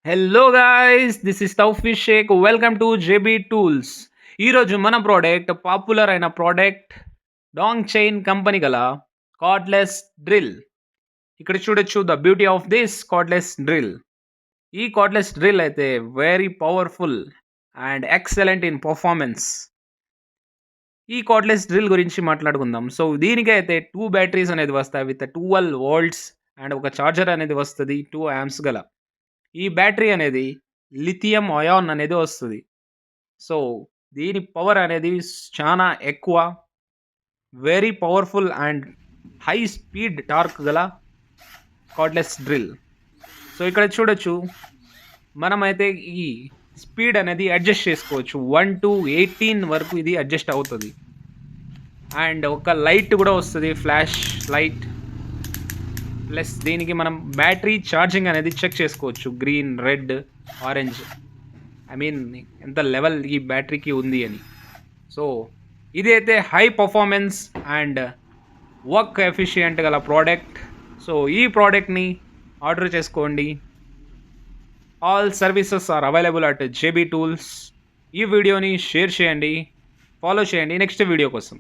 Hello guys, this is Taufiq Sheikh. Welcome to JB tools. ఈరోజు మన product popular అయిన product Dongcheng company గల cordless drill. ఇక్కడ చూడొచ్చు the beauty of this cordless drill. ఈ cordless drill అయితే very powerful and excellent in performance. ఈ cordless drill గురించి మాట్లాడుకుందాం. సో దీనికి అయితే 2 బ్యాటరీస్ అనేది వస్తాయి విత్ 12 వోల్ట్స్ అండ్ ఒక చార్జర్ అనేది వస్తుంది 2 ఆంప్స్ గల. ఈ బ్యాటరీ అనేది లిథియం అయాన్ అనేది వస్తుంది. సో దీని పవర్ అనేది చాలా ఎక్కువ, very powerful and high speed torque గల కార్డ్లెస్ డ్రిల్. సో ఇక్కడ చూడొచ్చు, మనమైతే ఈ స్పీడ్ అనేది అడ్జస్ట్ చేసుకోవచ్చు. 1 to 18 వరకు ఇది అడ్జస్ట్ అవుతుంది. అండ్ ఒక లైట్ కూడా వస్తుంది, ఫ్లాష్ లైట్. ప్లస్ దీనికి మనం బ్యాటరీ ఛార్జింగ్ అనేది చెక్ చేసుకోవచ్చు, green, red, orange. I mean ఎంత లెవెల్ ఈ బ్యాటరీకి ఉంది అని. సో ఇది అయితే high performance and work efficient గల ప్రోడక్ట్. సో ఈ ప్రోడక్ట్ని ఆర్డర్ చేసుకోండి. All services are available at JB tools. ఈ వీడియోని షేర్ చేయండి, ఫాలో చేయండి నెక్స్ట్ వీడియో కోసం.